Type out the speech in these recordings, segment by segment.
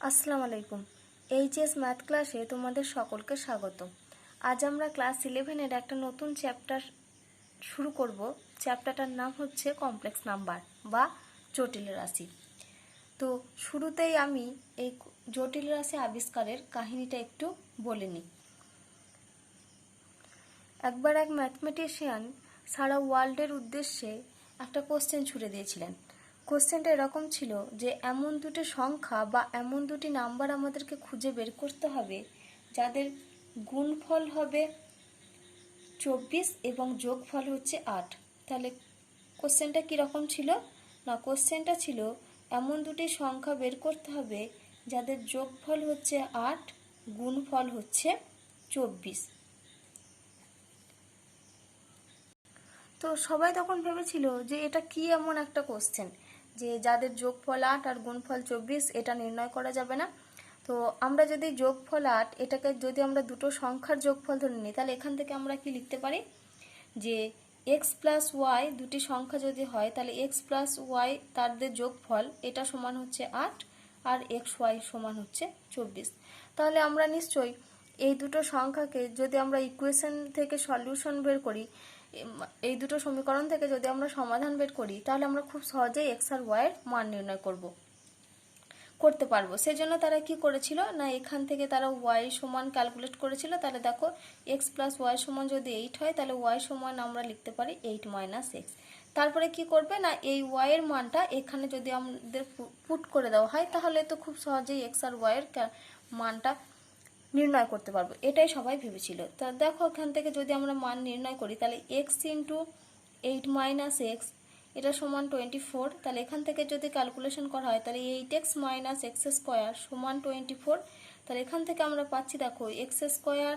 আসসালামু আলাইকুম। HS math ক্লাসে তোমাদের সকলকে স্বাগত। আজ আমরা ক্লাস 11-এর একটা নতুন চ্যাপ্টার শুরু করব। চ্যাপ্টারটার নাম হচ্ছে কমপ্লেক্স নাম্বার বা জটিল রাশি। তো শুরুতেই আমি এই জটিল রাশি আবিষ্কারের কাহিনীটা একটু বলে নিই। একবার এক ম্যাথমেটিশিয়ান সারা ওয়ার্ল্ডের উদ্দেশ্যে একটা কোশ্চেন ছুড়ে দিয়েছিলেন। কোশ্চেনটা এরকম ছিল যে এমন দুটি সংখ্যা বা এমন দুটি নাম্বার আমাদেরকে খুঁজে বের করতে হবে যাদের গুণফল হবে 24 এবং যোগফল হচ্ছে 8। তাহলে কোশ্চেনটা কীরকম ছিল না, কোশ্চেনটা ছিল এমন দুটি সংখ্যা বের করতে হবে যাদের যোগফল হচ্ছে 8, গুণফল হচ্ছে 24। তো সবাই তখন ভেবেছিল যে এটা কি এমন একটা কোশ্চেন যে যাদের যোগফল 8 আর গুণফল 24 এটা নির্ণয় করা যাবে না। তো আমরা যদি যোগফল 8 এটাকে যদি আমরা দুটো সংখ্যার যোগফল ধরে নিই তাহলে এখান থেকে আমরা কি লিখতে পারি যে x প্লাস ওয়াই দুটি সংখ্যা যদি হয় তাহলে x প্লাস ওয়াই তাদের যোগফল এটা সমান হচ্ছে 8 আর xy সমান হচ্ছে 24। তাহলে আমরা নিশ্চয়ই এই দুটো সংখ্যাকে যদি আমরা ইকুয়েশন থেকে সলিউশন বের করি, এই দুটো সমীকরণ থেকে যদি আমরা সমাধান বের করি তাহলে আমরা খুব সহজেই x আর y এর মান নির্ণয় করতে পারবো। সেজন্য তারা কি করেছিল না, এখান থেকে তারা y সমান ক্যালকুলেট করেছিল। তাহলে দেখো x প্লাস ওয়াই সমান যদি 8 হয় তাহলে y সমান আমরা লিখতে পারি 8 মাইনাস এক্স। তারপরে কি করবে না, এই y এর মানটা এখানে যদি আমাদের পুট করে দেওয়া হয় তাহলে তো খুব সহজেই x আর y এর মানটা নির্ণয় করতে পারবো, এটাই সবাই ভেবেছিল। তা দেখো এখান থেকে যদি আমরা মান নির্ণয় করি তাহলে x ইন্টু 8 মাইনাস এক্স এটা সমান 24। তাহলে এখান থেকে যদি ক্যালকুলেশন করা হয় তাহলে 8x মাইনাস এক্স স্কোয়ার সমান 24। তাহলে এখান থেকে আমরা পাচ্ছি দেখো x square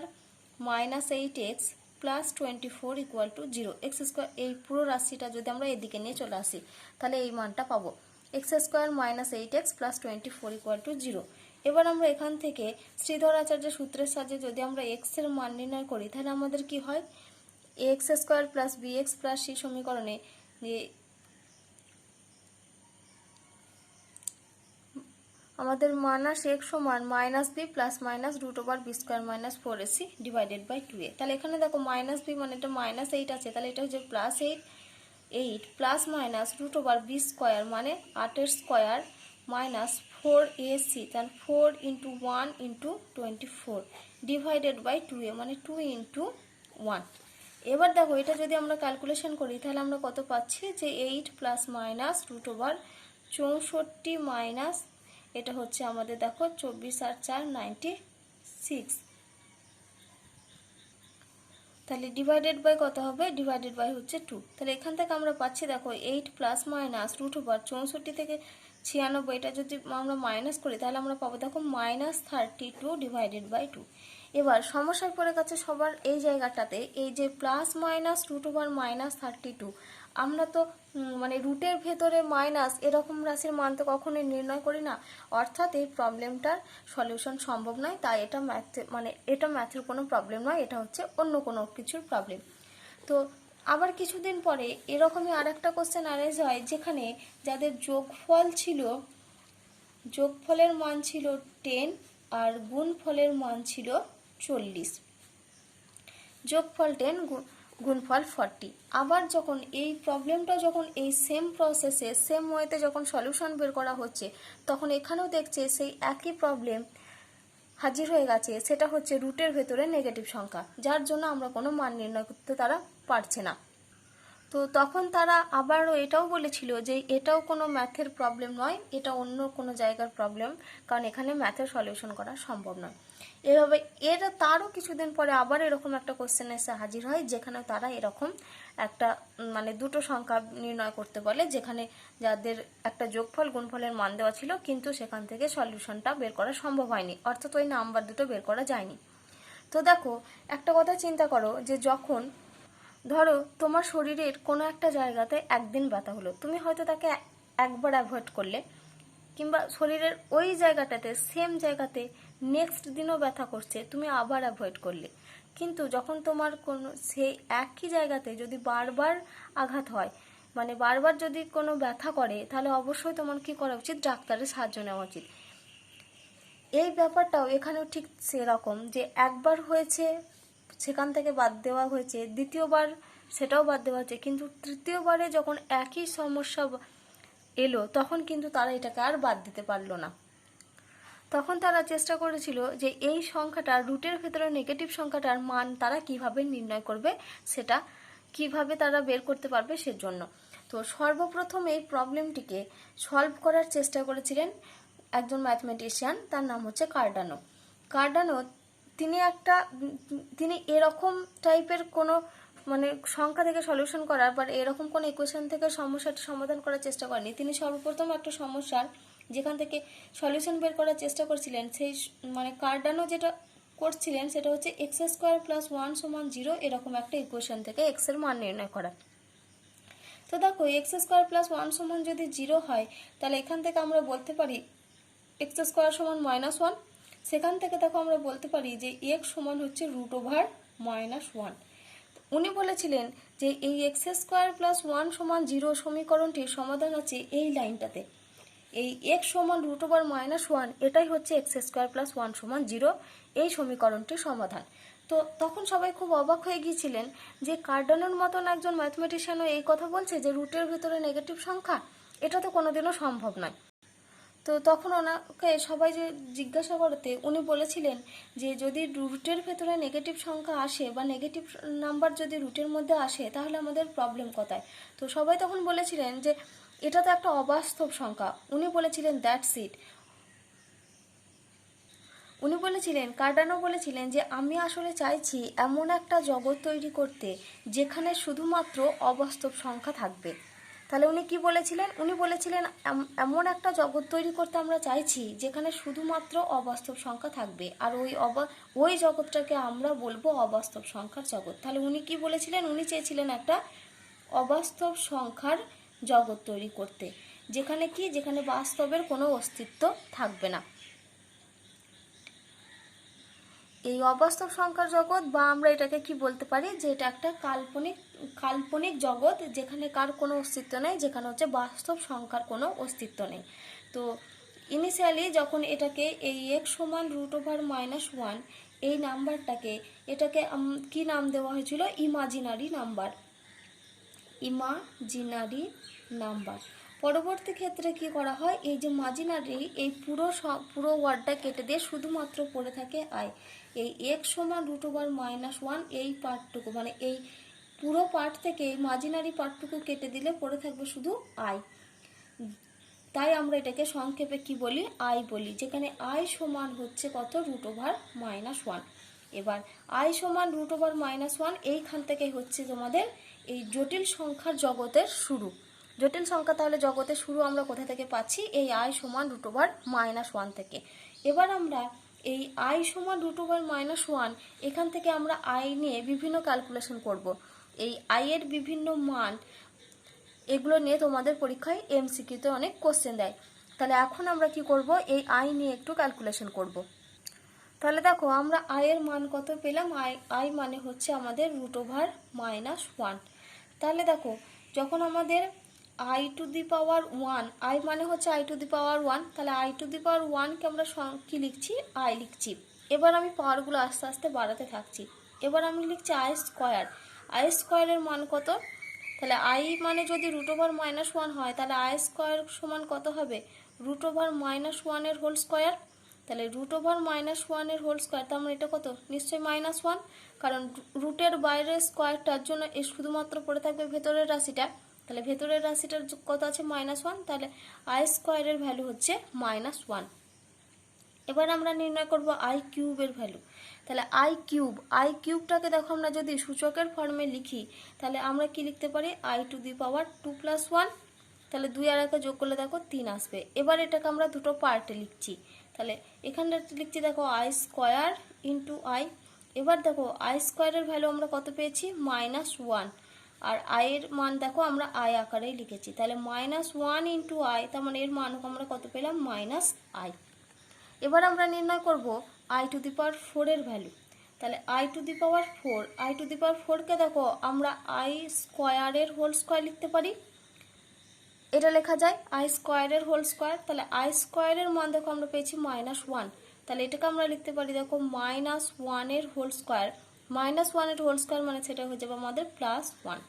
minus 8x plus 24 equal to 0। X square এই পুরো রাশিটা যদি আমরা এদিকে নিয়ে চলে আসি তাহলে এই মানটা পাবো, x square minus 8x plus 24 equal to 0। এবার আমরা এখান থেকে শ্রীধর আচার্যের সূত্রের সাহায্যে যদি আমরা এক্স এর মান নির্ণয় করি তাহলে আমাদের কি হয়, x square plus b x plus c সমীকরণে আমাদের মাইনাস এক্স সমান minus b plus minus root over b square minus 4ac divided by 2a। তাহলে এখানে দেখো মাইনাস বি মানে এটা মাইনাস 8 আছে, তাহলে এটা হচ্ছে plus 8 plus minus root over b square মানে 8 স্কোয়ার মাইনাস 4ac, তাহলে 4 into 1 into 24 divided by 2a মানে 2 ইন্টু 1। এবার দেখো এটা যদি আমরা ক্যালকুলেশন করি তাহলে আমরা কত পাচ্ছি যে 8 প্লাস মাইনাস রুট ওভার 64 মাইনাস এটা হচ্ছে আমাদের দেখো 24 আর 4 96। তাহলে ডিভাইডেড বাই কত হবে, ডিভাইডেড বাই হচ্ছে 2। তাহলে এখান থেকে আমরা পাচ্ছি দেখো 8 প্লাস মাইনাস রুট ওভার 64 থেকে 96 এটা যদি আমরা মাইনাস করি তাহলে আমরা পাবো দেখো মাইনাস 32 ডিভাইডেড বাই 2। এবার সমস্যায় পড়ে গেছে সবার এই জায়গাটাতে, এই যে plus minus root over minus 32 আমরা তো মানে রুটের ভেতরে মাইনাস এরকম রাশির মান তো কখনোই নির্ণয় করি না, অর্থাৎ এই প্রবলেমটার সলিউশন সম্ভব নয়। তাই এটা ম্যাথের কোনো প্রবলেম নয়, এটা হচ্ছে অন্য কোনো কিছুর প্রবলেম। তো আবার কিছুদিন পরে এরকমই আর একটা কোশ্চেন অ্যারাইজ হয় যেখানে যাদের যোগফলের মান ছিল 10 আর গুণফলের মান ছিল 40, যোগফল 10 গুণফল 40। আবার যখন এই প্রবলেমটা যখন এই সেম প্রসেসে সেম ওয়েতে যখন সলিউশন বের করা হচ্ছে তখন এখানেও দেখছে সেই একই প্রবলেম হাজির হয়ে গেছে, সেটা হচ্ছে রুটের ভেতরে নেগেটিভ সংখ্যা, যার জন্য আমরা কোনো মান নির্ণয় করতে তারা পারছে না। তো তখন তারা আবারও এটাও বলেছিল যে এটাও কোনো ম্যাথের প্রবলেম নয়, এটা অন্য কোনো জায়গার প্রবলেম, কারণ এখানে ম্যাথের সলিউশন করা সম্ভব নয়। এভাবে তারও কিছুদিন পরে আবার এরকম একটা কোশ্চেন এসে হাজির হয় যেখানে তারা এরকম একটা মানে দুটো সংখ্যা নির্ণয় করতে বলে যেখানে যাদের একটা যোগফল গুণফলের মান দেওয়া ছিল কিন্তু সেখান থেকে সলিউশনটা বের করা সম্ভব হয়নি, অর্থাৎ ওই নাম্বার দুটো বের করা যায়নি। তো দেখো একটা কথা চিন্তা করো যে যখন ধরো তোমার শরীরের কোনো একটা জায়গাতে একদিন ব্যথা হলো, তুমি হয়তো তাকে একবার অ্যাভয়েড করলে, কিংবা শরীরের ওই জায়গাটাতে সেম জায়গাতে নেক্সট দিনও ব্যথা করছে তুমি আবার অ্যাভয়েড করলে, কিন্তু যখন তোমার কোনো সেই একই জায়গাতে যদি বারবার আঘাত হয় মানে বারবার যদি কোনো ব্যথা করে তাহলে অবশ্যই তোমার কি করা উচিত, ডাক্তারের সাহায্য নেওয়া উচিত। এই ব্যাপারটাও এখানেও ঠিক সেরকম, যে একবার হয়েছে সেখান থেকে বাদ দেওয়া হয়েছে, দ্বিতীয়বার সেটাও বাদ দেওয়া হয়েছে, কিন্তু তৃতীয়বারে যখন একই সমস্যা এলো তখন কিন্তু তারা এটাকে আর বাদ দিতে পারলো না। তখন তারা চেষ্টা করেছিল যে এই সংখ্যাটার রুটের ভেতরে নেগেটিভ সংখ্যাটার মান তারা কিভাবে নির্ণয় করবে, সেটা কিভাবে তারা বের করতে পারবে সেজন্য। তো সর্বপ্রথম এই প্রবলেমটিকে সলভ করার চেষ্টা করেছিলেন একজন ম্যাথমেটিশিয়ান, তার নাম হচ্ছে কার্ডানো। কার্ডানো তিনি এরকম টাইপের কোনো মানে সংখ্যা থেকে সলিউশন করার বা এরকম কোনো ইকুয়েশন থেকে সমস্যাটি সমাধান করার চেষ্টা করেনি। তিনি সর্বপ্রথম একটা সমস্যার যেখান থেকে সলিউশন বের করার চেষ্টা করছিলেন, সেই মানে কার্ডানো যেটা করছিলেন সেটা হচ্ছে এক্স স্কোয়ার প্লাস 1 = 0 এরকম একটা ইকুয়েশন থেকে এক্স এর মান নির্ণয় করা। তো দেখো এক্স স্কোয়ার প্লাস 1 যদি 0 হয়, তাহলে এখান থেকে আমরা বলতে পারি এক্স স্কোয়ার সমান -1। সেখান থেকে দেখো আমরা বলতে পারি যে এক্স সমান হচ্ছে √/-1। উনি বলেছিলেন যে এই এক্স স্কোয়ার প্লাস 1 = 0 সমীকরণটির সমাধান আছে এই লাইনটাতে। এই এক্স সমান √/-1 এটাই হচ্ছে এক্স স্কোয়ার প্লাস 1 = 0 এই সমীকরণটির সমাধান। তো তখন সবাই খুব অবাক হয়ে গিয়েছিলেন যে কার্ডানোর মতন একজন ম্যাথমেটিশিয়ানও এই কথা বলছে যে রুটের ভেতরে নেগেটিভ সংখ্যা, এটা তো কোনোদিনও সম্ভব নয়। তো তখন ওনাকে সবাই যে জিজ্ঞাসা করতে উনি বলেছিলেন যে যদি রুটের ভেতরে নেগেটিভ সংখ্যা আসে বা নেগেটিভ নাম্বার যদি রুটের মধ্যে আসে তাহলে আমাদের প্রবলেম কোথায়। তো সবাই তখন বলেছিলেন যে এটা তো একটা অবাস্তব সংখ্যা। উনি বলেছিলেন দ্যাটস ইট। উনি বলেছিলেন, কার্ডানো বলেছিলেন যে আমি আসলে চাইছি এমন একটা জগৎ তৈরি করতে যেখানে শুধুমাত্র অবাস্তব সংখ্যা থাকবে। তাহলে উনি কি বলেছিলেন? উনি বলেছিলেন এমন একটা জগৎ তৈরি করতে আমরা চাইছি যেখানে শুধুমাত্র অবাস্তব সংখ্যা থাকবে, আর ওই জগৎটাকে আমরা বলবো অবাস্তব সংখ্যার জগৎ। তাহলে উনি কি বলেছিলেন? উনি চেয়েছিলেন একটা অবাস্তব সংখ্যার জগৎ তৈরি করতে, যেখানে বাস্তবের কোনো অস্তিত্ব থাকবে না। এই অবাস্তব সংখ্যার জগৎ, বা আমরা এটাকে কি বলতে পারি যে এটা একটা কাল্পনিক জগৎ যেখানে কার কোনো অস্তিত্ব নেই, যেখানে হচ্ছে বাস্তব সংখ্যার কোনো অস্তিত্ব নেই। তো ইনিশিয়ালি যখন এটাকে এই এক্স সমান √/-1 এই নাম্বারটাকে কি নাম দেওয়া হয়েছিল? Imaginary number. পরবর্তী ক্ষেত্রে কি করা হয়, এই যে মাজিনারি এই পুরো ওয়ার্ডটা কেটে দিয়ে শুধুমাত্র পড়ে থাকে আই। এই এক্স সমান √/-1 এই পার্টটুকু, মানে এই পুরো পার্ট থেকে এই মাজিনারি পার্টটুকু কেটে দিলে পড়ে থাকবে শুধু আই। তাই আমরা এটাকে সংক্ষেপে কি বলি? আই বলি, যেখানে আই সমান হচ্ছে কত? √/-1। এবার আই সমান √/-1 এইখান থেকে হচ্ছে তোমাদের এই জটিল সংখ্যার জগতের শুরু। জটিল সংখ্যা তাহলে জগতের শুরু আমরা কোথা থেকে পাচ্ছি? এই আই সমান √/-1 থেকে। এবার আমরা এই আই সমান √/-1 এখান থেকে আমরা আই নিয়ে বিভিন্ন ক্যালকুলেশন করব। এই আই এর বিভিন্ন মান, এগুলো নিয়ে তোমাদের পরীক্ষায় এমসিকিউতে অনেক কোশ্চেন দেয়। তাহলে এখন আমরা কি করব? এই আই নিয়ে একটু ক্যালকুলেশন করব। তাহলে দেখো আমরা আই এর মান কত পেলাম? আই মানে হচ্ছে আমাদের √/-1। তাহলে দেখো যখন আমাদের i⁻1, আই মানে হচ্ছে i⁻1, তাহলে i⁻1কে আমরা কি লিখছি? আই লিখছি। এবার আমি পাওয়ারগুলো আস্তে আস্তে বাড়াতে থাকছি। এবার আমি লিখছি আই স্কোয়ারের মান কত? তাহলে আই মানে যদি √/-1 হয় তাহলে আই স্কোয়ার সমান কত হবে? √/-1 এর হোল স্কোয়ার। তাহলে √/-1 এর হোল স্কোয়ার, তার মানে এটা কত? নিশ্চয়ই -1, কারণ রুটের বাইরের স্কোয়ারটার জন্য শুধুমাত্র পড়ে থাকবে ভেতরের রাশিটা। তাহলে ভেতরের রাশিটার কত আছে? -1। তাহলে আই স্কোয়ারের ভ্যালু হচ্ছে -1। এবার আমরা নির্ণয় করব আই কিউবের ভ্যালু। তাহলে আই কিউবটাকে দেখো আমরা যদি সূচকের ফর্মে লিখি তাহলে আমরা কি লিখতে পারি? i⁻2 + 1। তাহলে 2 আর 1 যোগ করলে দেখো 3 আসবে। এবার এটাকে আমরা দুটো পার্টে লিখছি। তাহলে এখানটা লিখছি দেখো আই স্কোয়ার ইন্টু আই। এবার দেখো আই স্কোয়ারের ভ্যালু আমরা কত পেয়েছি? -1। আর আই এর মান দেখো আমরা আই আকারেই লিখেছি। তাহলে -1 ইন্টু আই, তার মানে এর মান আমরা কত পেলাম? -i। এবার আমরা নির্ণয় করব i⁴ এর ভ্যালু। তাহলে i⁴কে দেখো আমরা আই স্কোয়ারের হোল স্কোয়ার লিখতে পারি। এটা লেখা যায় আই স্কোয়ারের হোল স্কোয়ার। তাহলে আই স্কোয়ারের মান দেখো আমরা পেয়েছি -1। তাহলে এটাকে আমরা লিখতে পারি দেখো -1 এর হোল স্কোয়ার, -1 এর হোল স্কোয়ার মানে সেটা হয়ে যাবে আমাদের +1।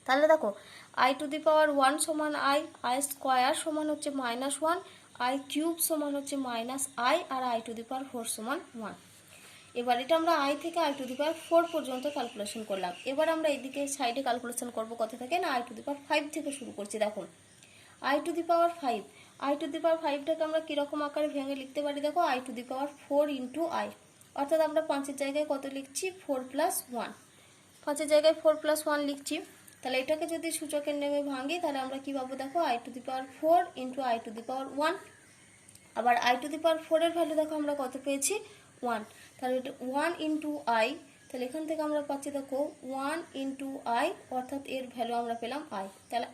তাহলে দেখো i⁻1 সমান i স্কোয়ার সমান হচ্ছে -1, i কিউব সমান হচ্ছে -i, আর i⁴ সমান 1। এবার এটা আমরা i থেকে i⁴ পর্যন্ত ক্যালকুলেশন করলাম। এবার আমরা এদিকে সাইডে ক্যালকুলেশন করব কত থেকে, না i⁵ থেকে শুরু করছি। দেখো i⁵টাকে আমরা কিরকম আকারে ভেঙে লিখতে পারি, দেখো i⁴ ইন্টু i, অর্থাৎ আমরা 5-এর জায়গায় কত লিখছি, 4 + 1, 5-এর জায়গায় 4 + 1 লিখছি। তাহলে এটাকে যদি সূচকের নেমে ভাঙি তাহলে আমরা কি পাবো, দেখো i⁴ ইন্টু i⁴1, আবার i⁴ এর ভ্যালু দেখো আমরা কত পেয়েছি, 1। তাহলে এটা 1 ইন্টু i, তাহলে এখান থেকে আমরা পাচ্ছি দেখো 1 ইন্টু i, অর্থাৎ এর ভ্যালু আমরা পেলাম i। তাহলে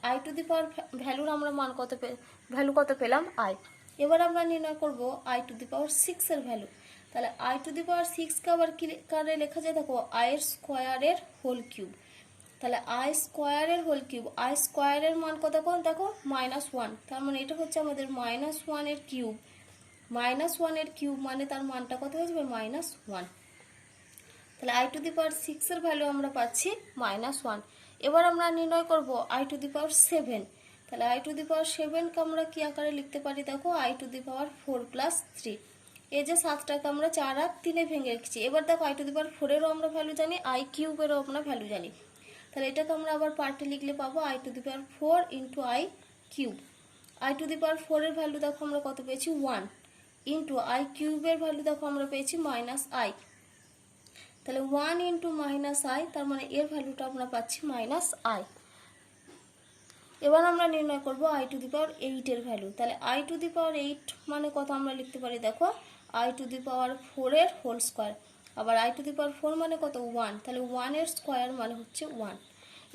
ভ্যালুর আমরা ভ্যালু কত পেলাম, i। এবার আমরা নির্ণয় করব i⁶ এর ভ্যালু। তাহলে i⁶ কে আবার কি কারে লেখা যায়, দেখো i এর স্কোয়ারের হোল কিউব। তাহলে i স্কোয়ারের হোল কিউব, i স্কোয়ারের মান কত, দেখো -1, তার মানে এটা হচ্ছে আমাদের -1 এর কিউব, -1 এর কিউব মানে তার মানটা কত হয়ে যাবে, -1। তাহলে i⁶ এর ভ্যালু আমরা পাচ্ছি -1। এবার আমরা নির্ণয় করব i⁷। তাহলে i⁷ কে আমরা কি আকারে লিখতে পারি, দেখো i⁴ + 3। এই যে 7টাকে আমরা 4 আর 3-এ ভেঙে রেখেছি। এবার দেখো i⁴ এরও আমরা ভ্যালু জানি, i কিউবেরও আমরা ভ্যালু জানি। তাহলে এটাকে আমরা আবার পার্টে লিখলে পাবো i⁴ into i cube. i⁴ এর ভ্যালু দেখো আমরা কত পেয়েছি, 1, ইন্টু i কিউবের ভ্যালু দেখো আমরা পেয়েছি -i। তাহলে 1 ইন্টু -i, তার মানে এর ভ্যালুটা আমরা পাচ্ছি -i। এবার আমরা নির্ণয় করব i⁸ এর ভ্যালু। তাহলে i⁸ মানে কত আমরা লিখতে পারি, দেখো i⁴ এর হোল স্কোয়ার, আবার i⁴ মানে কত, 1। তাহলে 1 এর স্কোয়ার মানে হচ্ছে 1।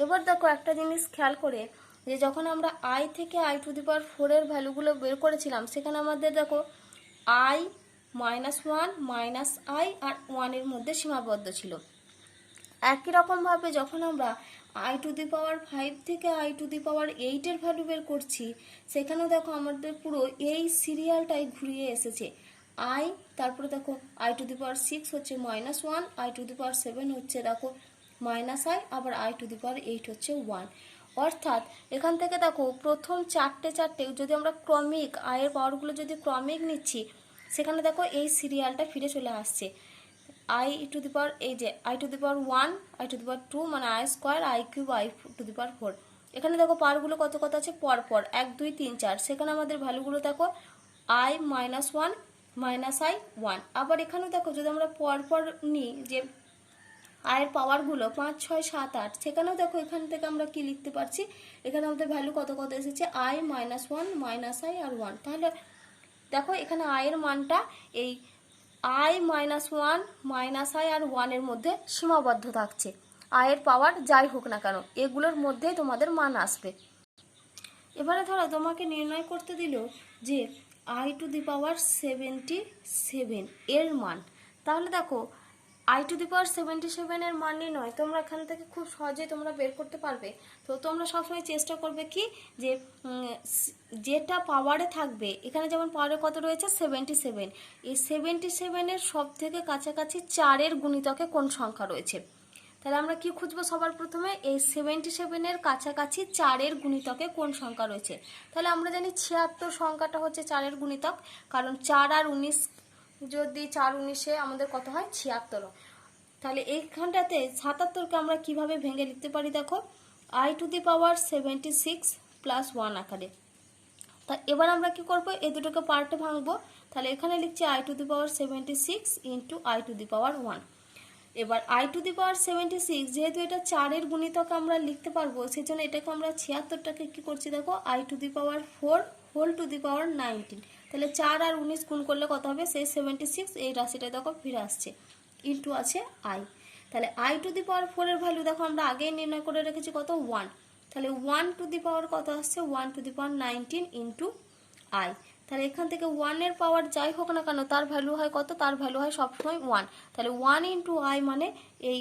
এবার দেখো একটা জিনিস খেয়াল করে, যে যখন আমরা i থেকে i⁴ এর ভ্যালুগুলো বের করেছিলাম, সেখানে আমাদের দেখো i, -1, -i আর 1 এর মধ্যে সীমাবদ্ধ ছিল। একই রকমভাবে যখন আমরা i⁵ থেকে i⁸ এর ভ্যালু বের করছি, সেখানেও দেখো আমাদের পুরো এই সিরিয়ালটাই ঘুরিয়ে এসেছে। i, তারপরে দেখো i⁶ হচ্ছে -1, i⁷ হচ্ছে দেখো -i, আবার i⁸ হচ্ছে 1। অর্থাৎ এখান থেকে দেখো প্রথম চারটে যদি আমরা ক্রমিক এর পাওয়ারগুলো যদি ক্রমিক নিচ্ছি, সেখানে দেখো এই সিরিয়ালটা ফিরে চলে আসছে। এই যে i⁴ i⁴ মানে i square, i cube, i⁴। এখানে দেখো পাওয়ারগুলো কত কত আছে পরপর 1 2 3 4, সেখানে আমাদের ভ্যালুগুলো দেখো i -1 -i 1। আবার এখানেও দেখো যদি আমরা পরপর নিই যে আয়ের পাওয়ারগুলো 5 6 7 8, সেখানেও দেখো এখান থেকে আমরা কি লিখতে পারছি, এখানে আমাদের ভ্যালু কত কত এসেছে i -1 -i আর 1। তাহলে দেখো এখানে i এর মানটা এই i -1 -i আর 1 এর মধ্যে সীমাবদ্ধ থাকছে। i এর পাওয়ার যাই হোক না কেন, এগুলোর মধ্যেই তোমাদের মান আসবে। এবারে ধরো তোমাকে নির্ণয় করতে দিল যে i�77 এর মান। তাহলে দেখো i�77 এর মান নির্ণয় তোমরা এখান থেকে খুব সহজেই তোমরা বের করতে পারবে। তো তোমরা সবসময় চেষ্টা করবে কি, যে যেটা পাওয়ারে থাকবে, এখানে যেমন পাওয়ারে কত রয়েছে 77, এই 77 এর সব থেকে কাছাকাছি 4 এর গুণিতকে কোন সংখ্যা রয়েছে। তাহলে আমরা কি খুঁজবো, সবার প্রথমে এই 77 এর কাছাকাছি 4 এর গুণিতকে কোন সংখ্যা রয়েছে। তাহলে আমরা জানি 76 সংখ্যাটা হচ্ছে 4 এর গুণিতক, কারণ 4 আর 19 যদি 4 19-এ আমাদের কত হয় 76। তাহলে এইখানটাতে 77কে আমরা কিভাবে ভেঙে লিখতে পারি, দেখো i⁴ + 1 আকারে। তা এবার আমরা কি করব, এই দুটোকে পার্টে ভাঙবো। তাহলে এখানে লিখছি i⁴ ইন্টু i⁴1। এবার i⁴ যেহেতু এটা 4 এর গুণিতক আমরা লিখতে পারবো, সেজন্য এটাকে আমরা 76টাকে কি করছি, দেখো i⁴ হোল টু দি পাওয়ার 19। তাহলে 4 আর 19 গুণ করলে কত হবে, সেই 76, এই রাশিটা দেখো ফিরে আসছে, ইন্টু আছে i। তাহলে i⁴ এর ভ্যালু দেখো আমরা আগেই নির্ণয় করে রেখেছি কত, 1। তাহলে 1 টু দি পাওয়ার কত আসছে, 1 to the power 19 into i। তাহলে এখান থেকে 1 এর পাওয়ার যাই হোক না কেন, তার ভ্যালু হয় কত, তার ভ্যালু হয় সবসময় 1। তাহলে 1 ইন্টু i মানে এই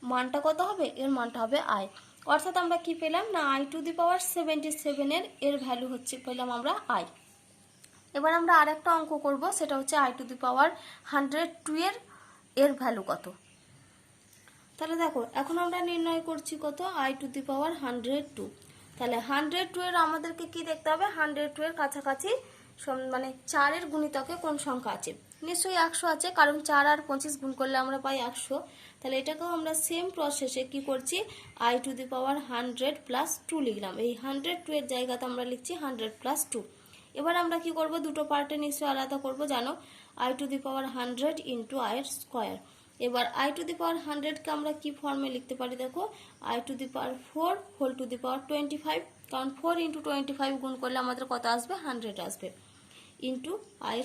মানটা কত হবে, এর মানটা হবে i। অর্থাৎ আমরা কি পেলাম, না i�77 এর ভ্যালু হচ্ছে পেলাম আমরা i। এবার আমরা আরেকটা অঙ্ক করব, সেটা হচ্ছে i⁻102 এর ভ্যালু কত। তাহলে দেখো এখন আমরা নির্ণয় করছি কত, i⁻102। তাহলে 102 এর আমাদেরকে কি দেখতে হবে, 102 এর কাছাকাছি মানে 4 এর গুণিতকে কোন সংখ্যা আছে। নিশ্চয়ই 100 আছে, কারণ 4 আর 25 গুণ করলে আমরা পাই 100। তাহলে এটাকেও আমরা সেম প্রসেসে কি করছি, i⁻100 + 2 লিখলাম। এই 102 এর জায়গাতে আমরা লিখছি 100 + 2। এবার আমরা কি করব, দুটো পার্টে নিশ্চয়ই আলাদা করব, জানো, i⁻100 × i²। এবার i⁻100 কে আমরা কি ফর্মে লিখতে পারি, দেখো, i⁻4 × 25, কারণ 4 × 25 গুণ করলে আমাদের কত আসবে, 100 আসবে, ইন্টু i²।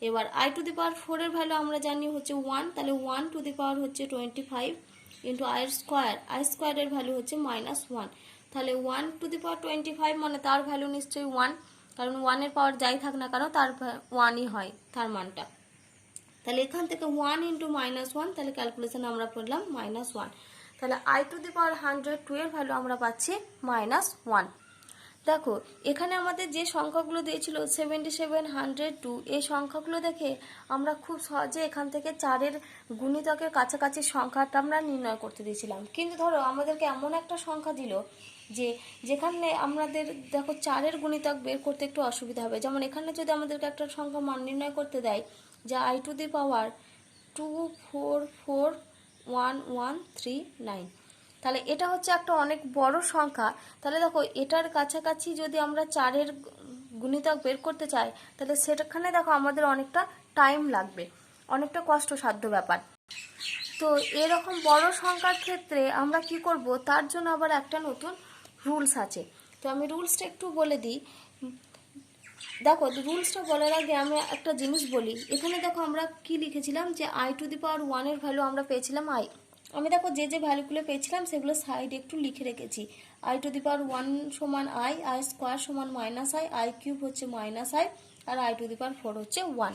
এবার i⁻4 এর ভ্যালু আমরা জানি হচ্ছে 1, তাহলে 1 টু দি পাওয়ার হচ্ছে 25 ইন্টু i² এর ভ্যালু হচ্ছে -1। তাহলে 1 টু দি পাওয়ার 25 মানে তার ভ্যালু নিশ্চয়ই 1, কারণ 1 এর পাওয়ার যাই থাক না কেন তার 1ই হয় তার মানটা। তাহলে এখান থেকে 1 × -1, তাহলে ক্যালকুলেশন আমরা করলাম -1। তাহলে i⁻102 এর ভ্যালু আমরা পাচ্ছি -1। দেখো এখানে আমাদের যে সংখ্যাগুলো দিয়েছিল 77, 102, এই সংখ্যাগুলো দেখে আমরা খুব সহজে এখান থেকে 4-এর গুণিতকের কাছাকাছি সংখ্যাটা আমরা নির্ণয় করতে দিয়েছিলাম। কিন্তু ধরো আমাদেরকে এমন একটা সংখ্যা দিল যে যেখানে আমাদের দেখো 4-এর গুণিতক বের করতে একটু অসুবিধা হবে। যেমন এখানে যদি আমাদেরকে একটা সংখ্যা মান নির্ণয় করতে দেয় যে i⁻2441139, তাহলে এটা হচ্ছে একটা অনেক বড় সংখ্যা। তাহলে দেখো এটার কাছাকাছি যদি আমরা 4-এর গুণিতক বের করতে চাই, তাহলে সেখানে দেখো আমাদের অনেকটা টাইম লাগবে, অনেকটা কষ্টসাধ্য ব্যাপার। তো এরকম বড় সংখ্যার ক্ষেত্রে আমরা কি করব, তার জন্য আবার একটা নতুন রুলস আছে। তো আমি রুলসটা একটু বলে দিই। দেখো রুলসটা বলার আগে আমি একটা জিনিস বলি। এখানে দেখো আমরা কি লিখেছিলাম যে i⁻1 এর ভ্যালু আমরা পেয়েছিলাম i। আমি দেখো যে যে ভ্যালুগুলো পেয়েছিলাম সেগুলো সাইডে একটু লিখে রেখেছি। i⁻1 সমান i, i² সমান -i, i³ হচ্ছে -i, আর i⁻4 হচ্ছে 1।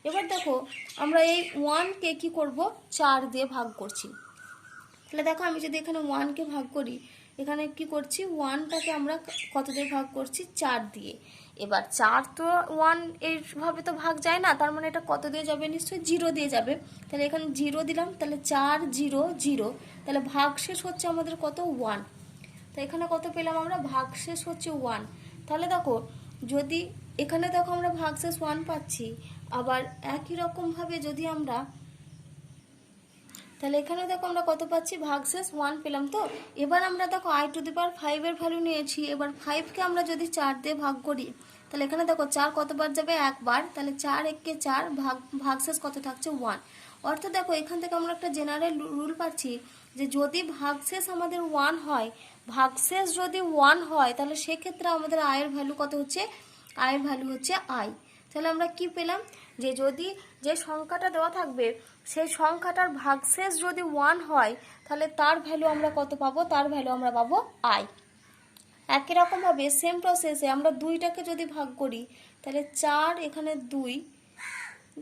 এবার দেখো আমরা এই 1কে কি করব, 4 দিয়ে ভাগ করছি। তাহলে দেখো আমি যদি এখানে 1কে ভাগ করি, এখানে কি করছি, 1টাকে আমরা কত দিয়ে ভাগ করছি, 4 দিয়ে। এবার 4 তো 1 এইভাবে তো ভাগ যায় না, তার মানে এটা কত দিয়ে যাবে, নিশ্চয়ই 0 দিয়ে যাবে। তাহলে এখানে 0 দিলাম, তাহলে 4 0 0, তাহলে ভাগশেষ হচ্ছে আমাদের কত, 1। তো এখানে কত পেলাম আমরা, ভাগশেষ হচ্ছে 1। তাহলে দেখো যদি এখানে দেখো আমরা ভাগশেষ 1 পাচ্ছি, আবার একই রকমভাবে যদি আমরা, তাহলে এখানে দেখো আমরা কত পাচ্ছি, ভাগশেষ 1 পেলাম। তো এবার আমরা দেখো i⁻5 এর ভ্যালু নিয়েছি। এবার 5কে আমরা যদি 4 দিয়ে ভাগ করি, তাহলে এখানে দেখো 4 কতবার যাবে, একবার, তাহলে 4 একে 4, ভাগশেষ কত থাকছে, 1। অর্থাৎ দেখো এখান থেকে আমরা একটা জেনারেল রুল পাচ্ছি যে যদি ভাগশেষ আমাদের 1 হয়, ভাগশেষ যদি 1 হয়, তাহলে সেক্ষেত্রে আমাদের আয়ের ভ্যালু কত হচ্ছে, আয়ের ভ্যালু হচ্ছে i। তাহলে আমরা কি পেলাম, যে যদি যে সংখ্যাটা দেওয়া থাকবে সেই সংখ্যাটার ভাগশেষ যদি 1 হয়, তাহলে তার ভ্যালু আমরা কত পাবো, তার ভ্যালু আমরা পাবো i। একই রকমভাবে সেম প্রসেসে আমরা 2টাকে যদি ভাগ করি, তাহলে 4 এখানে 2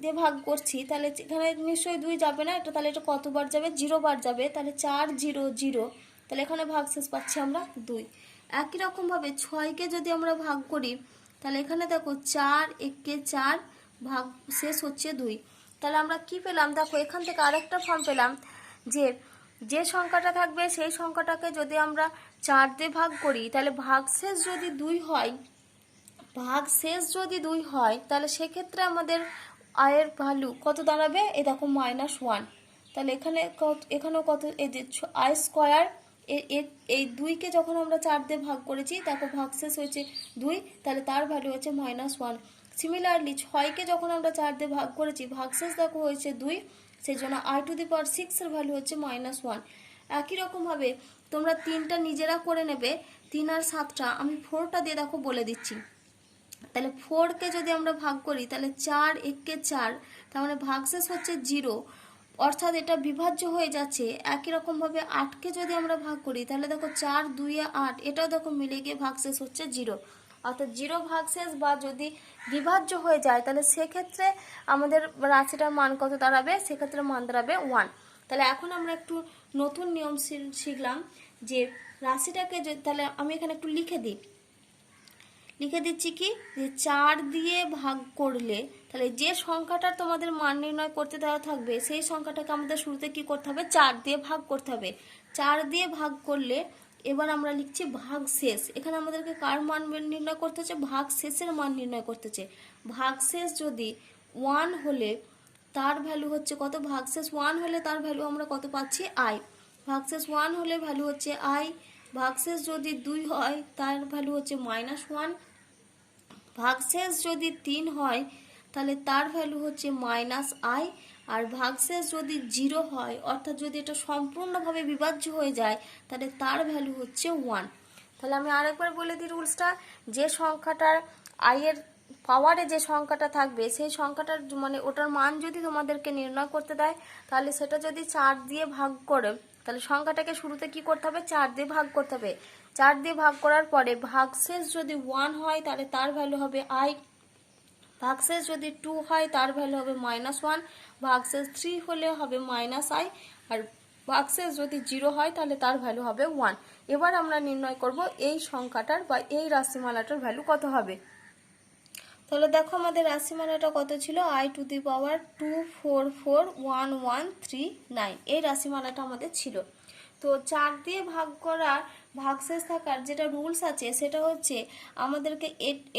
দিয়ে ভাগ করছি, তাহলে এখানে নিশ্চয়ই 2 যাবে না, তাহলে এটা কতবার যাবে, 0 বার যাবে, তাহলে 4 0 0, তাহলে এখানে ভাগশেষ পাচ্ছি আমরা 2। একই রকমভাবে 6কে যদি আমরা ভাগ করি, তাহলে এখানে দেখো 4 একে 4, ভাগ শেষ হচ্ছে 2। তাহলে আমরা কি পেলাম, দেখো এখান থেকে আরেকটা ফর্ম পেলাম যে যে সংখ্যাটা থাকবে সেই সংখ্যাটাকে যদি আমরা 4 দিয়ে ভাগ করি, তাহলে ভাগশেষ যদি 2 হয়, ভাগশেষ যদি 2 হয়, তাহলে সেক্ষেত্রে আমাদের আয়ের ভ্যালু কত দাঁড়াবে, এই দেখো -1। তাহলে এখানেও কত, এই যে i², এই 2কে যখন আমরা 4 দিয়ে ভাগ করেছি, দেখো ভাগশেষ হয়েছে 2, তাহলে তার ভ্যালু হচ্ছে -1। সিমিলারলি 6কে যখন আমরা 4 দিয়ে ভাগ করেছি, ভাগশেষ দেখো হয়েছে 2, সেই জন্য i⁻6 এর ভ্যালু হচ্ছে -1। একই রকমভাবে তোমরা 3টা নিজেরা করে নেবে, 3 আর 7টা, আমি 4টা দিয়ে দেখো বলে দিচ্ছি। তাহলে 4কে যদি আমরা ভাগ করি, তাহলে 4 একে 4, তার মানে ভাগশেষ হচ্ছে 0, অর্থাৎ এটা বিভাজ্য হয়ে যাচ্ছে। একই রকমভাবে 8কে যদি আমরা ভাগ করি, তাহলে দেখো 4 2 8, এটাও দেখো মিলে গিয়ে ভাগশেষ হচ্ছে 0, অর্থাৎ 0 ভাগশেষ বা যদি বিভাজ্য হয়ে যায়, তাহলে সেক্ষেত্রে আমাদের রাশিটার মান কত দাঁড়াবে, সেক্ষেত্রে মান দাঁড়াবে 1। তাহলে এখন আমরা একটু নতুন নিয়ম শিখলাম যে রাশিটাকে, তাহলে আমি এখানে একটু লিখে দিই। লিখে দিচ্ছি কি, যে 4 দিয়ে ভাগ করলে, তাহলে যে সংখ্যাটার তোমাদের মান নির্ণয় করতে দেওয়া থাকবে সেই সংখ্যাটাকে আমাদের শুরুতে কি করতে হবে, 4 দিয়ে ভাগ করতে হবে। 4 দিয়ে ভাগ করলে এবার আমরা লিখছি ভাগ শেষ। এখানে আমাদেরকে কার মান নির্ণয় করতে হচ্ছে, ভাগ শেষের মান নির্ণয় করতে হচ্ছে। ভাগ শেষ যদি 1 হলে তার ভ্যালু হচ্ছে কত, ভাগশেষ 1 হলে তার ভ্যালু আমরা কত পাচ্ছি, i। ভাগশেষ 1 হলে ভ্যালু হচ্ছে i। ভাগশেষ যদি 2 হয় তার ভ্যালু হচ্ছে -1। ভাগশেষ যদি 3 হয় তাহলে তার ভ্যালু হচ্ছে -i। আর ভাগশেষ যদি 0 হয়, অর্থাৎ যদি এটা সম্পূর্ণভাবে বিভাজ্য হয়ে যায়, তাহলে তার ভ্যালু হচ্ছে 1। তাহলে আমি আরেকবার বলে দিই রুলসটা, যে সংখ্যাটার i এর পাওয়ারে যে সংখ্যাটা থাকবে সেই সংখ্যাটার মানে ওটার মান যদি তোমাদেরকে নির্ণয় করতে দেয়, তাহলে সেটা যদি 4 দিয়ে ভাগ করে, তাহলে সংখ্যাটাকে শুরুতে কি করতে হবে, 4 দিয়ে ভাগ করতে হবে। 4 দিয়ে ভাগ করার পরে ভাগশেষ যদি 1 হয় তাহলে তার ভ্যালু হবে i। ভাগশেষ যদি 2 হয় তার ভ্যালু হবে -1। ভাগশেষ 3 হলে হবে -i। আর ভাগশেষ যদি 0 হয় তাহলে তার ভ্যালু হবে 1। এবার আমরা নির্ণয় করব এই সংখ্যাটার বা এই রাশিমালাটার ভ্যালু কত হবে। তাহলে দেখো আমাদের রাশিমালাটা কত ছিল, i⁻² 2441139, এই রাশিমালাটা আমাদের ছিল। তো 4 দিয়ে ভাগ করা ভাগশেষ থাকার যেটা রুলস আছে সেটা হচ্ছে আমাদেরকে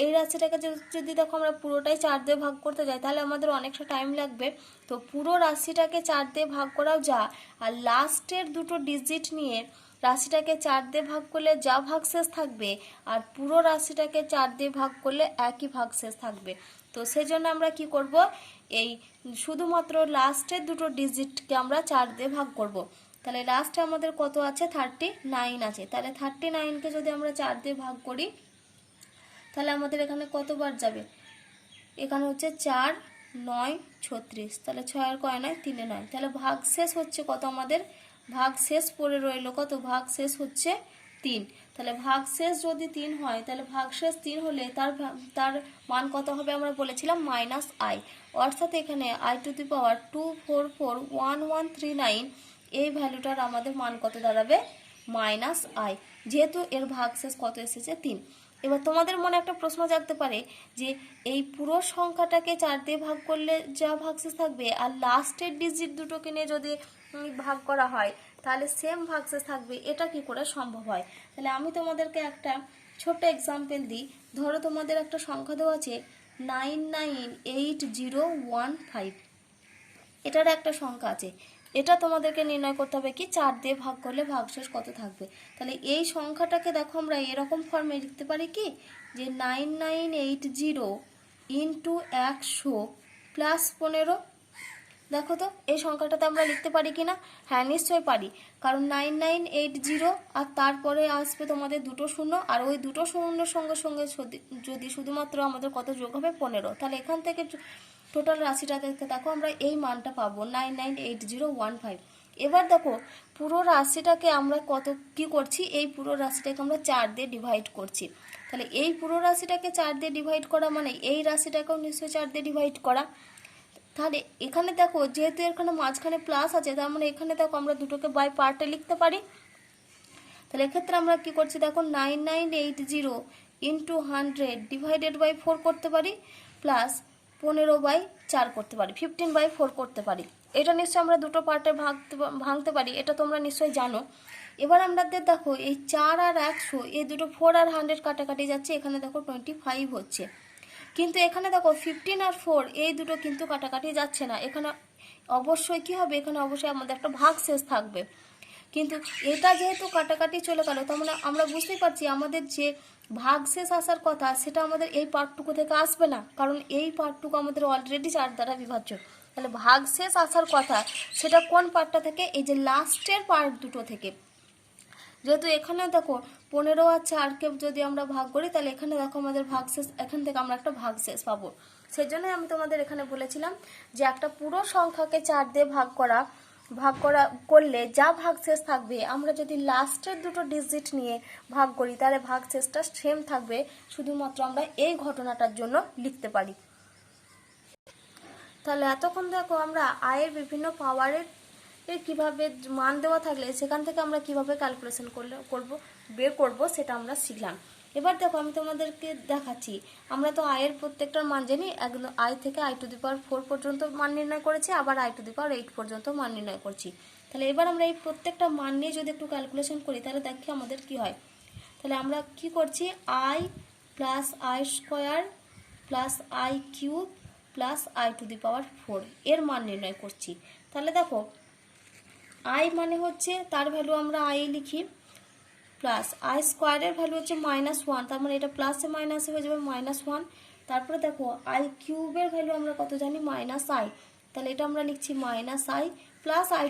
এই রাশিটাকে যদি দেখো আমরা পুরোটাই 4 দিয়ে ভাগ করতে যাই তাহলে আমাদের অনেকটা টাইম লাগবে। তো পুরো রাশিটাকে 4 দিয়ে ভাগ করাও যা, আর লাস্টের দুটো ডিজিট নিয়ে রাশিটাকে 4 দিয়ে ভাগ করলে যা ভাগশেষ থাকবে, আর পুরো রাশিটাকে 4 দিয়ে ভাগ করলে একই ভাগশেষ থাকবে। তো সেই জন্য আমরা কি করব, এই শুধুমাত্র লাস্টের দুটো ডিজিটকে আমরা 4 দিয়ে ভাগ করব। তাহলে লাস্টে আমাদের কত আছে, 39 আছে। তাহলে 39কে যদি আমরা 4 দিয়ে ভাগ করি তাহলে আমাদের এখানে কতবার যাবে, এখানে হচ্ছে 4 9 36, তাহলে 6 আর কয় 9 3 9। তাহলে ভাগশেষ হচ্ছে কত, আমাদের ভাগশেষ পড়ে রইল কত, ভাগশেষ হচ্ছে 3। তাহলে ভাগশেষ যদি 3 হয় তাহলে ভাগশেষ 3 হলে তার মান কত হবে, আমরা বলেছিলাম -i। অর্থাৎ এখানে i⁻²2441139 এই ভ্যালুটার আমাদের মান কত দাঁড়াবে, -i, যেহেতু এর ভাগশেষ কত এসেছে 3। এবার তোমাদের মনে একটা প্রশ্ন জাগতে পারে যে এই পুরো সংখ্যাটাকে 4 দিয়ে ভাগ করলে যা ভাগশেষ থাকবে আর লাস্টের ডিজিট দুটোকে নিয়ে যদি ভাগ করা হয় তাহলে সেম ভাগশেষ থাকবে, এটা কি করে সম্ভব হয়। তাহলে আমি তোমাদেরকে একটা ছোট্ট এক্সাম্পল দিই। ধরো তোমাদের একটা সংখ্যা দেওয়া আছে 998015, এটার একটা সংখ্যা আছে। এটা তোমাদেরকে নির্ণয় করতে হবে কি, 4 দিয়ে ভাগ করলে ভাগশেষ কত থাকবে। তাহলে এই সংখ্যাটাকে দেখো আমরা এরকম ফর্মে লিখতে পারি কি, যে 9980 ইন্টু 100 প্লাস 15। দেখো তো এই সংখ্যাটাতে আমরা লিখতে পারি কি না, হ্যাঁ নিশ্চয়ই পারি, কারণ 9980 আর তারপরে আসবে তোমাদের দুটো শূন্য, আর ওই দুটো শূন্যের সঙ্গে সঙ্গে যদি শুধুমাত্র আমাদের কত যোগ হবে 15, তাহলে এখান থেকে টোটাল রাশিটা দেখো আমরা এই মানটা পাবো 998015। এবার দেখো পুরো রাশিটাকে আমরা কত কি করছি, এই পুরো রাশিটাকে আমরা 4 দিয়ে ডিভাইড করছি। তাহলে এই পুরো রাশিটাকে 4 দিয়ে ডিভাইড করা মানে এই রাশিটাকেও নিশ্চয়ই 4 দিয়ে ডিভাইড করা। তাহলে এখানে দেখো যেহেতু এখানে মাঝখানে প্লাস আছে, তার মানে এখানে দেখো আমরা দুটোকে বাই পার্টে লিখতে পারি। তাহলে এক্ষেত্রে আমরা কি করছি দেখো 9980 ইন্টু 100 ডিভাইডেড বাই 4 করতে পারি, প্লাস 15/4 করতে পারি, 15/4 করতে পারি। এটা নিশ্চয়ই আমরা দুটো পার্টে ভাঙতে পারি, এটা তোমরা নিশ্চয়ই জানো। এবার আমাদের দেখো এই 4 আর 100 এই দুটো 4 আর 100 কাটাকাটি যাচ্ছে, এখানে দেখো 25 হচ্ছে। কিন্তু এখানে দেখো 15 আর 4 এই দুটো কিন্তু কাটাকাটি যাচ্ছে না, এখানে অবশ্যই কি হবে, এখানে অবশ্যই আমাদের একটা ভাগশেষ থাকবে। কিন্তু এটা যেহেতু কাটাকাটি চলে গেল, তার মানে আমরা বুঝতেই পারছি আমাদের যে ভাগশেষ আসার কথা সেটা আমাদের এই পার্টটুকু থেকে আসবে না, কারণ এই পার্টটুকু আমাদের অলরেডি 4 দ্বারা বিভাজ্য। তাহলে ভাগশেষ আসার কথা সেটা কোন পার্টটা থেকে, এই যে লাস্টের পার্ট দুটো থেকে। যেহেতু এখানে দেখো 15 আর 4কে যদি আমরা ভাগ করি তাহলে এখানে দেখো আমাদের ভাগশেষ, এখান থেকে আমরা একটা ভাগশেষ পাবো। সেজন্যই আমি তোমাদের এখানে বলেছিলাম যে একটা পুরো সংখ্যাকে 4 দিয়ে ভাগ করলে যা ভাগশেষ থাকবে, আমরা যদি লাস্টের দুটো ডিজিট নিয়ে ভাগ করি তাহলে ভাগশেষটা সেম থাকবে, শুধুমাত্র আমরা এই ঘটনাটার জন্য লিখতে পারি। তাহলে এতক্ষণ দেখো আমরা আয়ের বিভিন্ন পাওয়ারের কিভাবে মান দেওয়া থাকলে সেখান থেকে আমরা কিভাবে ক্যালকুলেশন বের করব সেটা আমরা শিখলাম। এবার দেখো আমি তোমাদেরকে দেখাচ্ছি, আমরা তো আয়ের প্রত্যেকটার মান জানি, একদম আই থেকে i⁴ পর্যন্ত মান নির্ণয় করেছি, আবার i⁸ পর্যন্ত মান নির্ণয় করছি। তাহলে এবার আমরা এই প্রত্যেকটা মান নিয়ে যদি একটু ক্যালকুলেশন করি তাহলে দেখি আমাদের কি হয়। তাহলে আমরা কি করছি, i plus i² plus i³ plus i⁴ এর মান নির্ণয় করছি। তাহলে দেখো i মানে হচ্ছে তার ভ্যালু আমরা i লিখি, প্লাস i² ভ্যালু হচ্ছে -1, তার মানে এটা প্লাসে মাইনাসে হয়ে যাবে -1। তারপরে দেখো i³ ভ্যালু আমরা কত জানি, -i, তাহলে এটা আমরা লিখছি -i প্লাস i⁴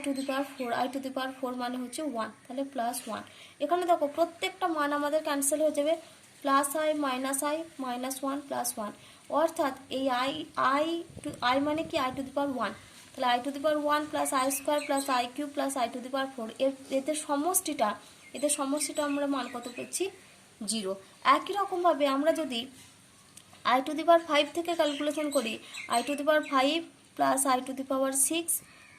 মানে হচ্ছে 1, তাহলে +1। এখানে দেখো প্রত্যেকটা মান আমাদের ক্যান্সেল হয়ে যাবে, +i -1 +1, অর্থাৎ এই i মানে কি i⁴, তাহলে i⁴ plus i² plus i³ plus i⁴ এদের সমষ্টিটা আমরা মান কত পেয়েছি, 0। একই রকমভাবে আমরা যদি i⁵ থেকে ক্যালকুলেশন করি, i⁵ plus i⁶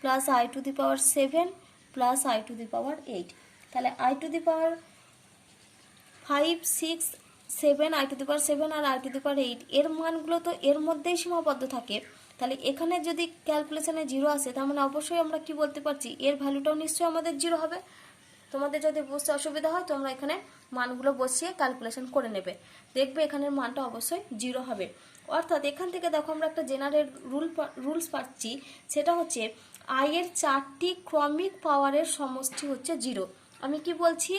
plus i�7 plus i⁸, তাহলে i⁵ 5, 6, 7, i⁷ আর i⁸ এর মানগুলো তো এর মধ্যেই সীমাবদ্ধ থাকে। তাহলে এখানে যদি ক্যালকুলেশনে 0 আসে, তার মানে অবশ্যই আমরা কি বলতে পারছি, এর ভ্যালুটাও নিশ্চয়ই আমাদের 0 হবে। তোমাদের যদি বুঝতে অসুবিধা হয় তোমরা এখানে মানগুলো বসিয়ে ক্যালকুলেশন করে নেবে, দেখবে এখানের মানটা অবশ্যই 0 হবে। অর্থাৎ এখান থেকে দেখো আমরা একটা জেনারেল রুলস পাচ্ছি, সেটা হচ্ছে i এর 4টি ক্রমিক পাওয়ারের সমষ্টি হচ্ছে 0। আমি কি বলছি,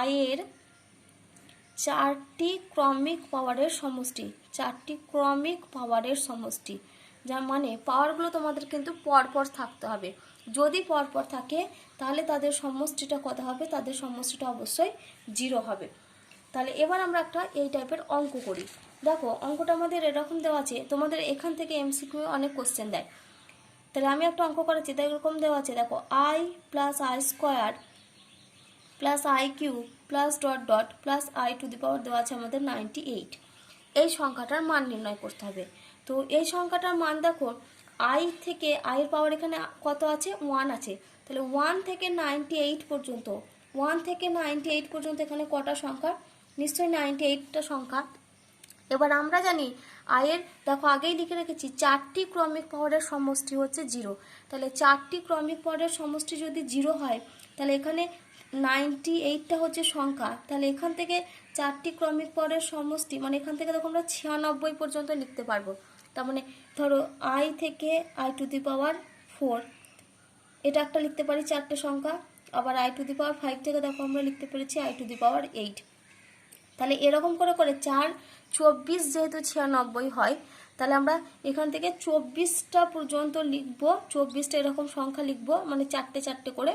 i এর 4টি ক্রমিক পাওয়ারের সমষ্টি, যার মানে পাওয়ারগুলো তোমাদের কিন্তু পরপর থাকতে হবে। যদি পরপর থাকে তাহলে তাদের সমষ্টিটা কত হবে, তাদের সমষ্টিটা অবশ্যই 0 হবে। তাহলে এবার আমরা একটা এই টাইপের অঙ্ক করি। দেখো অঙ্কটা আমাদের এরকম দেওয়া আছে, তোমাদের এখান থেকে MCQ অনেক কোশ্চেন দেয়। তাহলে আমি একটা অঙ্ক করেছি, তাই এরকম দেওয়া আছে, দেখো i plus i² plus i³ plus plus i⁴ দেওয়া আছে আমাদের 98। এই সংখ্যাটার মান নির্ণয় করতে হবে। তো এই সংখ্যাটার মান দেখো i থেকে i এর পাওয়ার এখানে কত আছে, 1 আছে, তাহলে 1 থেকে 98 পর্যন্ত এখানে কটা সংখ্যা, নিশ্চয়ই 98টা সংখ্যা। এবার আমরা জানি i এর, দেখো আগেই লিখে রেখেছি, 4টি ক্রমিক পাওয়ারের সমষ্টি হচ্ছে 0। তাহলে 4টি ক্রমিক পাওয়ারের সমষ্টি যদি 0 হয়, তাহলে এখানে 98টা হচ্ছে সংখ্যা, তাহলে এখান থেকে 4টি ক্রমিক পাওয়ারের সমষ্টি, মানে এখান থেকে দেখো আমরা 96 পর্যন্ত লিখতে পারবো। তার মানে ধরো i থেকে i⁴ এটা একটা লিখতে পারি 4টে সংখ্যা, আবার i⁵ থেকে দেখো আমরা লিখতে পেরেছি i⁸ তাহলে এরকম করে করে 4, 24 যেহেতু 96 হয়, তাহলে আমরা এখান থেকে 24টা পর্যন্ত লিখবো, 24টা এরকম সংখ্যা লিখবো, মানে 4টে 4টে করে,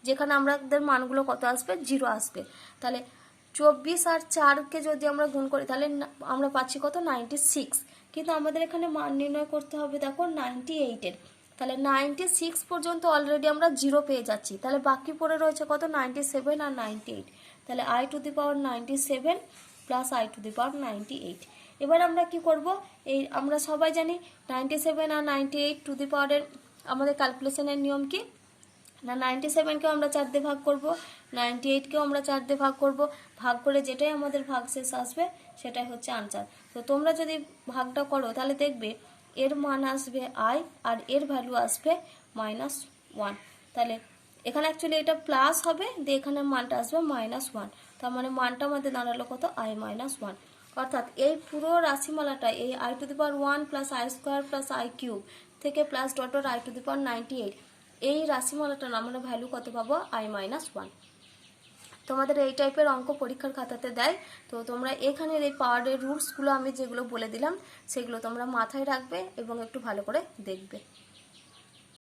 যেখানে আমাদের মানগুলো কত আসবে, 0 আসবে। তাহলে 24 আর 4কে যদি আমরা গুণ করি তাহলে আমরা পাচ্ছি কত, 96। কিন্তু আমাদের এখানে মান নির্ণয় করতে হবে দেখো 98-এর, তাহলে 96 পর্যন্ত অলরেডি আমরা 0 পেয়ে যাচ্ছি, তাহলে বাকি পড়ে রয়েছে কত, 97 আর 98, তাহলে i⁴ প্লাস i⁴ এবার আমরা কি করব, এই আমরা সবাই জানি 97 আর 98 এর আমাদের ক্যালকুলেশনের নিয়ম কি না, 97কেও আমরা 4 দিয়ে ভাগ করব, 98কেও আমরা 4 দিয়ে ভাগ করব, ভাগ করে যেটাই আমাদের ভাগশেষ আসবে সেটাই হচ্ছে আনসার। তো তোমরা যদি ভাগটা করো তাহলে দেখবে এর মান আসবে i আর এর ভ্যালু আসবে -1। তাহলে এখানে অ্যাকচুয়ালি এটা প্লাস হবে, দিয়ে এখানে মানটা আসবে -1, তার মানে মানটা আমাদের দাঁড়ালো কত, i-1। অর্থাৎ এই পুরো রাশিমালাটা এই i⁴ plus i² plus i³ থেকে প্লাস i⁴98, এই রাশিমালাটার আমরা ভ্যালু কত পাবো, i-1। তোমাদের এই টাইপের অঙ্ক পরীক্ষার খাতাতে দেয়, তো তোমরা এখানের এই পাওয়ারের রুলসগুলো আমি যেগুলো বলে দিলাম সেগুলো তোমরা মাথায় রাখবে এবং একটু ভালো করে দেখবে।